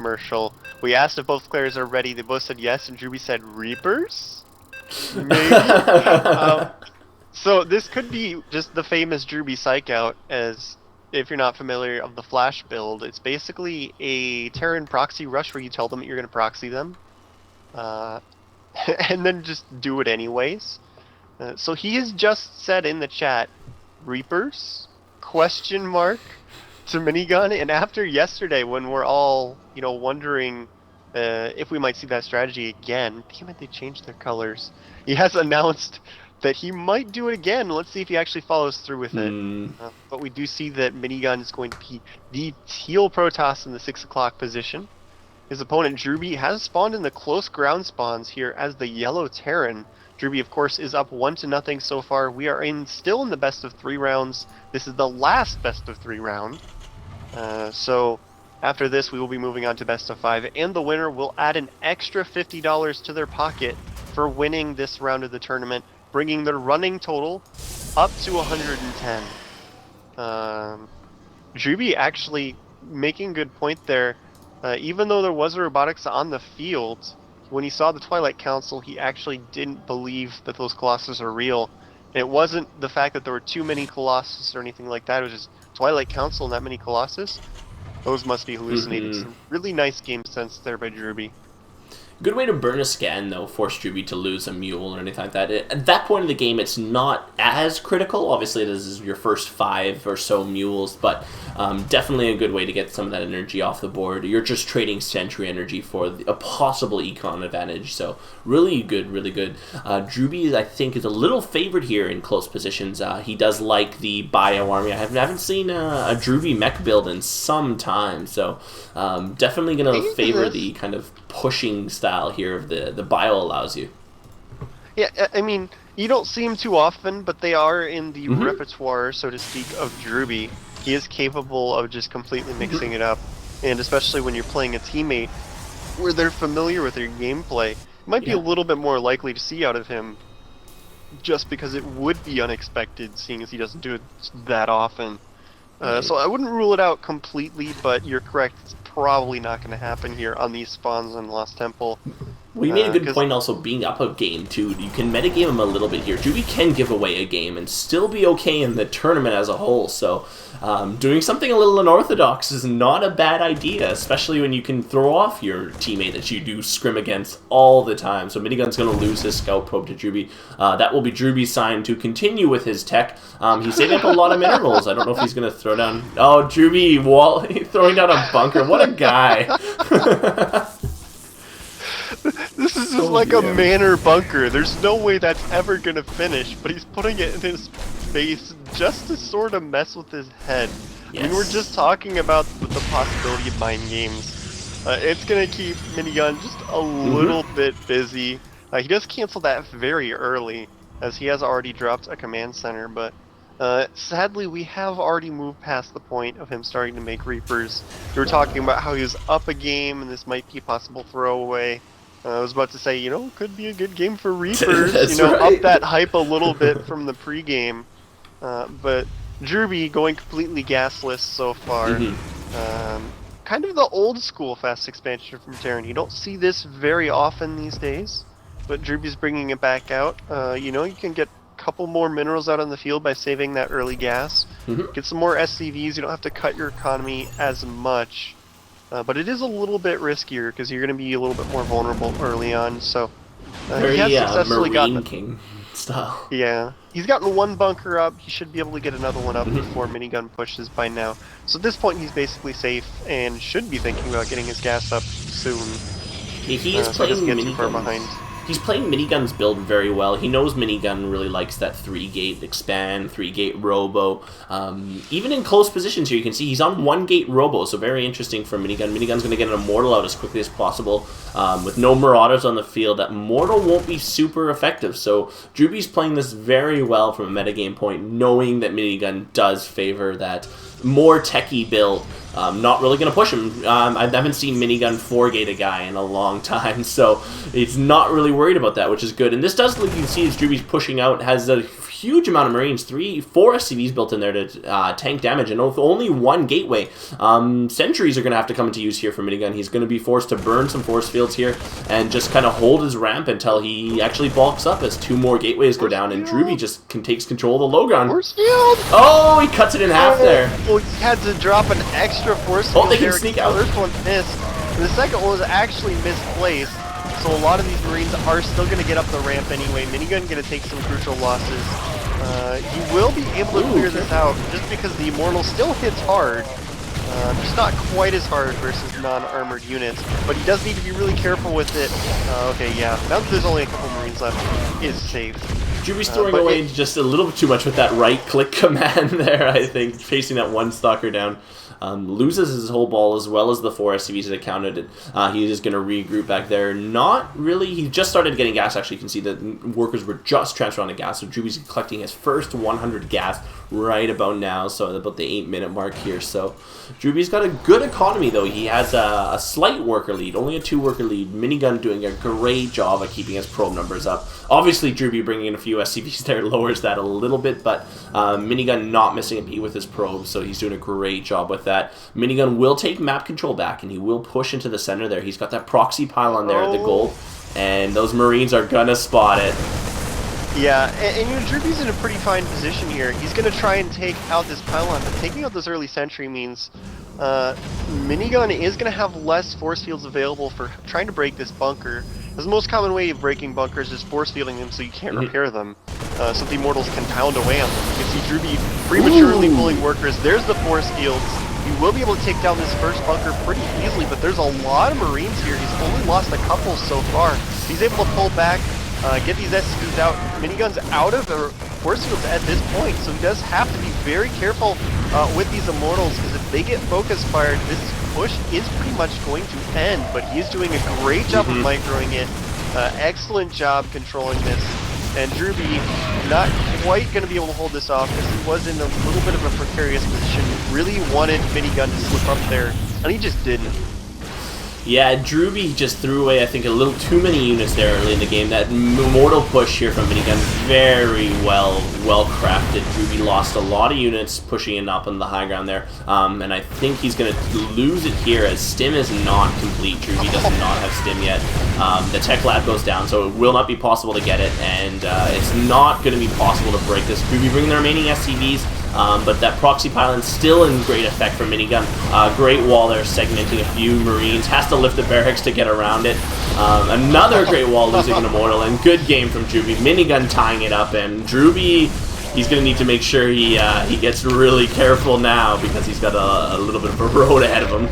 commercial. We asked if both players are ready. They both said yes, and Drewbie said Reapers? Maybe? So this could be just the famous Drewbie Psych Out, as if you're not familiar of the Flash build. It's basically a Terran proxy rush where you tell them that you're going to proxy them. And then just do it anyways. So he has just said in the chat, Reapers? Question mark? To Minigun. And after yesterday, when we're all, wondering if we might see that strategy again, damn it, they changed their colors. He has announced that he might do it again. Let's see if he actually follows through with it. But we do see that Minigun is going to be the teal Protoss in the 6 o'clock position. His opponent, Drewbie, has spawned in the close ground spawns here as the yellow Terran. Drewbie, of course, is up 1-0 so far. We are still in the best of 3 rounds. This is the last best of 3 round. So after this, we will be moving on to best of 5, and the winner will add an extra $50 to their pocket for winning this round of the tournament, bringing their running total up to 110. Drewbie actually making good point there. Even though there was a robotics on the field, when he saw the Twilight Council, he actually didn't believe that those Colossus are real. And it wasn't the fact that there were too many Colossus or anything like that. It was just Twilight Council and that many Colossus. Those must be hallucinating. Some really nice game sense there by Drewbie. Good way to burn a scan, though, force Drewbie to lose a mule or anything like that. At that point in the game, it's not as critical. Obviously, this is your first 5 or so mules, but definitely a good way to get some of that energy off the board. You're just trading sentry energy for a possible econ advantage, so really good, really good. Drewbie, I think, is a little favored here in close positions. He does like the bio army. I haven't seen a Drewbie mech build in some time, so definitely going to favor the kind of pushing style here of the bio allows you. Yeah, I mean, you don't see him too often, but they are in the repertoire, so to speak, of Drewbie. He is capable of just completely mixing it up, and especially when you're playing a teammate where they're familiar with your gameplay, it might be a little bit more likely to see out of him, just because it would be unexpected, seeing as he doesn't do it that often. So I wouldn't rule it out completely, but you're correct, it's probably not going to happen here on these spawns in Lost Temple. Well, you made a good point also being up a game, too. You can metagame him a little bit here. Drewbie can give away a game and still be okay in the tournament as a whole, so doing something a little unorthodox is not a bad idea, especially when you can throw off your teammate that you do scrim against all the time. So Minigun's going to lose his scout probe to Drewbie. That will be Drewbie's sign to continue with his tech. He's saving up a lot of minerals. I don't know if he's going to throw down... Oh, Drewbie throwing down a bunker. What a guy. This is just like a manor bunker. There's no way that's ever gonna finish, but he's putting it in his face just to sort of mess with his head. I mean, we're just talking about the possibility of mind games. It's gonna keep Minigun just a little bit busy. He does cancel that very early, as he has already dropped a command center, but sadly we have already moved past the point of him starting to make Reapers. We were talking about how he was up a game and this might be a possible throwaway. I was about to say, it could be a good game for Reapers, up that hype a little bit from the pregame. But Drewbie going completely gasless so far. Kind of the old school fast expansion from Terran. You don't see this very often these days, but Drewbie's bringing it back out. You can get a couple more minerals out on the field by saving that early gas. Get some more SCVs. You don't have to cut your economy as much. But it is a little bit riskier because you're going to be a little bit more vulnerable early on. So he has successfully gotten King style. Yeah, he's gotten one bunker up. He should be able to get another one up before Minigun pushes by now. So at this point, he's basically safe and should be thinking about getting his gas up soon. He is playing Minigun. He's playing Minigun's build very well. He knows Minigun really likes that 3-gate expand, 3-gate robo. Even in close positions here, you can see he's on 1-gate robo, so very interesting for Minigun. Minigun's going to get an Immortal out as quickly as possible. With no Marauders on the field, that Immortal won't be super effective. So Drewbie's playing this very well from a metagame point, knowing that Minigun does favor that more techie build. Not really going to push him. I haven't seen Minigun 4-gate a guy in a long time, so it's not really worried about that, which is good. And this does, like you can see, as Drewbie's pushing out, has a huge amount of Marines, 4 SCVs built in there to tank damage, and with only 1 gateway. Sentries are going to have to come into use here for Minigun. He's going to be forced to burn some force fields here and just kind of hold his ramp until he actually bulks up as 2 more gateways go down, and Drewbie just takes control of the low ground. Force field! Oh, he cuts it in half there. Oh, he had to drop an extra force field. Oh, they can sneak out. The first one missed. The second one was actually misplaced. So a lot of these Marines are still going to get up the ramp anyway. Minigun going to take some crucial losses. He will be able to clear this out just because the Immortal still hits hard. Just not quite as hard versus non-armored units, but he does need to be really careful with it. Okay, yeah, now that there's only a couple Marines left, he is safe. Drewbie's throwing away just a little bit too much with that right-click command there, I think, chasing that one stalker down. Loses his whole ball as well as the 4 SCVs that accounted. He is going to regroup back there. Not really. He just started getting gas. Actually, you can see that workers were just transferring to gas. So Drewbie's collecting his first 100 gas right about now. So about the 8-minute mark here. So Drewbie's got a good economy though. He has a slight worker lead, only a 2 worker lead. Minigun doing a great job of keeping his probe numbers up. Obviously, Drewbie bringing in a few SCVs there lowers that a little bit, but Minigun not missing a beat with his probe, so he's doing a great job with that. Minigun will take map control back, and he will push into the center there. He's got that proxy pylon there at the goal, and those Marines are gonna spot it. Yeah, and you know, Drewbie's in a pretty fine position here. He's going to try and take out this pylon, but taking out this early sentry means Minigun is going to have less force fields available for trying to break this bunker. The most common way of breaking bunkers is force fielding them so you can't repair them, so the Immortals can pound away on them. You can see Drewbie prematurely pulling workers. There's the force fields. He will be able to take down this first bunker pretty easily, but there's a lot of Marines here. He's only lost a couple so far. He's able to pull back, get these SCVs out. Minigun's out of the force fields at this point, so he does have to be very careful with these Immortals, because if they get focus fired, this push is pretty much going to end, but he is doing a great job of microing it. Excellent job controlling this, and Drewbie not quite going to be able to hold this off because he was in a little bit of a precarious position. Really wanted Minigun to slip up there, and he just didn't. Yeah, Drewbie just threw away, I think, a little too many units there early in the game. That Immortal push here from Minigun, very well crafted. Drewbie lost a lot of units pushing in up on the high ground there, and I think he's going to lose it here as Stim is not complete. Drewbie does not have Stim yet. The Tech Lab goes down, so it will not be possible to get it, and it's not going to be possible to break this. Drewbie bringing the remaining SCVs, but that proxy pylon still in great effect for Minigun. Great wall there, segmenting a few Marines. Has to lift the barracks to get around it. Another great wall losing an Immortal, and good game from Drewbie. Minigun tying it up, and Drewbie, he's going to need to make sure he gets really careful now because he's got a little bit of a road ahead of him.